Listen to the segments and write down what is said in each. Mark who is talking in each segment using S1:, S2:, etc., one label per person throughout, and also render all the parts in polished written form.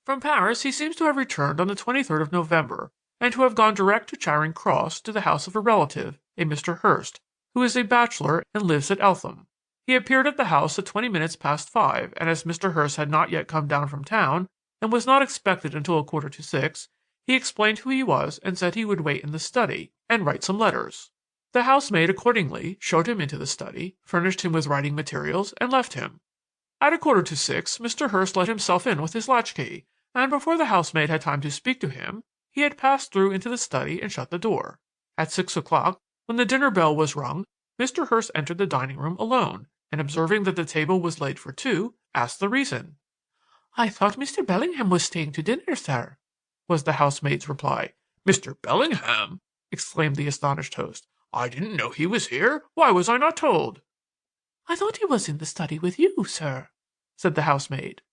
S1: From Paris he seems to have returned on the 23rd of November, and to have gone direct to Charing Cross to the house of a relative, a Mr. Hurst, who is a bachelor and lives at Eltham. He appeared at the house at 20 minutes past 5, and as Mr. Hurst had not yet come down from town, and was not expected until 5:15, he explained who he was and said he would wait in the study and write some letters. The housemaid accordingly showed him into the study, furnished him with writing materials, and left him. At 5:45 Mr. Hurst let himself in with his latchkey, and before the housemaid had time to speak to him, he had passed through into the study and shut the door. At 6 o'clock, when the dinner bell was rung, Mr. Hurst entered the dining room alone, and observing that the table was laid for two, asked the reason. "I thought Mr. Bellingham was staying to dinner, sir," was the housemaid's reply. "Mr. Bellingham!" exclaimed the astonished host. "I didn't know he was here. Why was I not told?" "I thought he was in the study with you, sir," said the housemaid.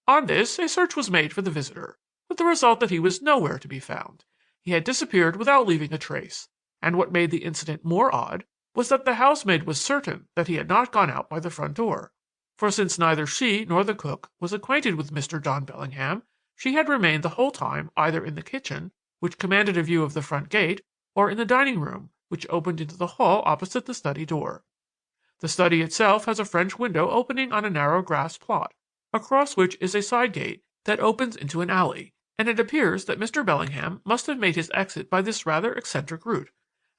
S1: On this, a search was made for the visitor, with the result that he was nowhere to be found. He had disappeared without leaving a trace, and what made the incident more odd was that the housemaid was certain that he had not gone out by the front door, for since neither she nor the cook was acquainted with Mr. John Bellingham, she had remained the whole time either in the kitchen, which commanded a view of the front gate, or in the dining room, which opened into the hall opposite the study door. The study itself has a French window opening on a narrow grass plot, across which is a side gate that opens into an alley, and it appears that Mr. Bellingham must have made his exit by this rather eccentric route.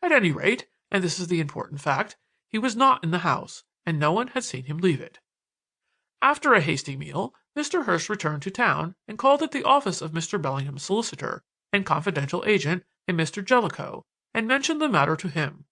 S1: At any rate, and this is the important fact, he was not in the house, and no one had seen him leave it. After a hasty meal, Mr. Hurst returned to town and called at the office of Mr. Bellingham's solicitor and confidential agent, a Mr. Jellicoe, and mentioned the matter to him.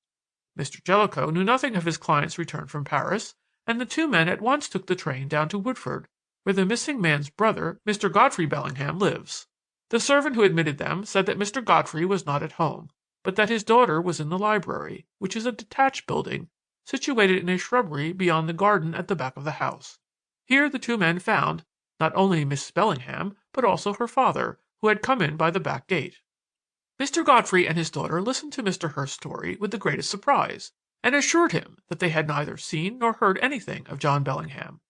S1: Mr. Jellicoe knew nothing of his client's return from Paris, and the two men at once took the train down to Woodford, where the missing man's brother, Mr. Godfrey Bellingham, lives. The servant who admitted them said that Mr. Godfrey was not at home, but that his daughter was in the library, which is a detached building situated in a shrubbery beyond the garden at the back of the house. Here the two men found, not only Miss Bellingham, but also her father, who had come in by the back gate. Mr. Godfrey and his daughter listened to Mr. Hurst's story with the greatest surprise, and assured him that they had neither seen nor heard anything of John Bellingham.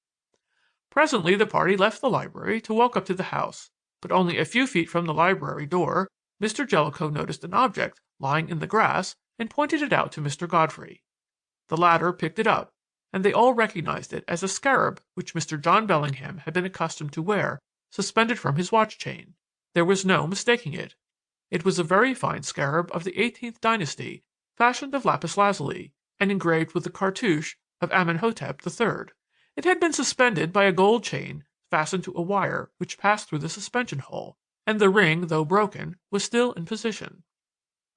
S1: Presently the party left the library to walk up to the house, but only a few feet from the library door Mr. Jellicoe noticed an object lying in the grass and pointed it out to Mr. Godfrey. The latter picked it up, and they all recognized it as a scarab which Mr. John Bellingham had been accustomed to wear suspended from his watch chain. There was no mistaking it. It was a very fine scarab of the 18th dynasty, fashioned of lapis lazuli, and engraved with the cartouche of Amenhotep III. It had been suspended by a gold chain fastened to a wire which passed through the suspension hole, and the ring, though broken, was still in position.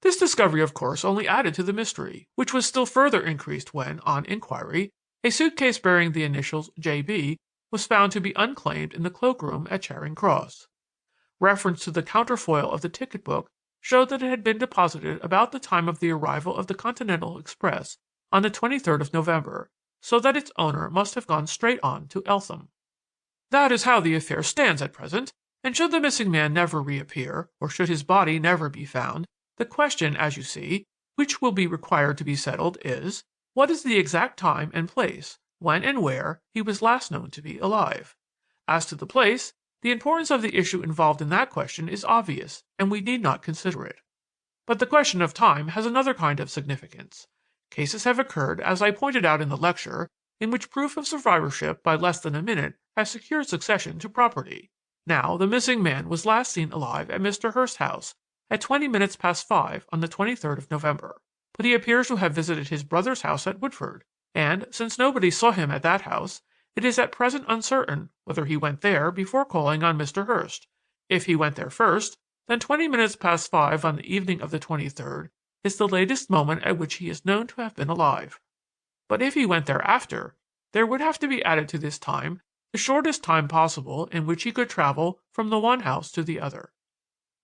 S1: This discovery, of course, only added to the mystery, which was still further increased when, on inquiry, a suitcase bearing the initials J.B. was found to be unclaimed in the cloakroom at Charing Cross. Reference to the counterfoil of the ticket book showed that it had been deposited about the time of the arrival of the Continental Express on the 23rd of November, so that its owner must have gone straight on to Eltham. That is how the affair stands at present, and should the missing man never reappear, or should his body never be found, the question, as you see, which will be required to be settled is, what is the exact time and place, when and where he was last known to be alive? As to the place, the importance of the issue involved in that question is obvious, and we need not consider it. But the question of time has another kind of significance. Cases have occurred, as I pointed out in the lecture, in which proof of survivorship by less than a minute has secured succession to property. Now, the missing man was last seen alive at Mr. Hurst's house at 20 minutes past 5 on the 23rd of November, but he appears to have visited his brother's house at Woodford, and, since nobody saw him at that house, it is at present uncertain whether he went there before calling on Mr. Hurst. If he went there first, then 20 minutes past 5 on the evening of the 23rd is the latest moment at which he is known to have been alive. But if he went there after, there would have to be added to this time the shortest time possible in which he could travel from the one house to the other.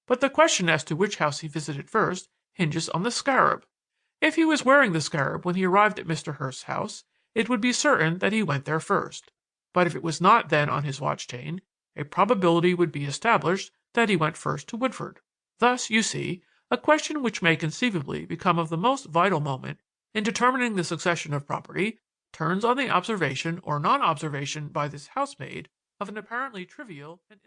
S1: But the question as to which house he visited first hinges on the scarab. If he was wearing the scarab when he arrived at Mr. Hurst's house, it would be certain that he went there first. But if it was not then on his watch chain, a probability would be established that he went first to Woodford. Thus, you see, a question which may conceivably become of the most vital moment in determining the succession of property turns on the observation or non-observation by this housemaid of an apparently trivial and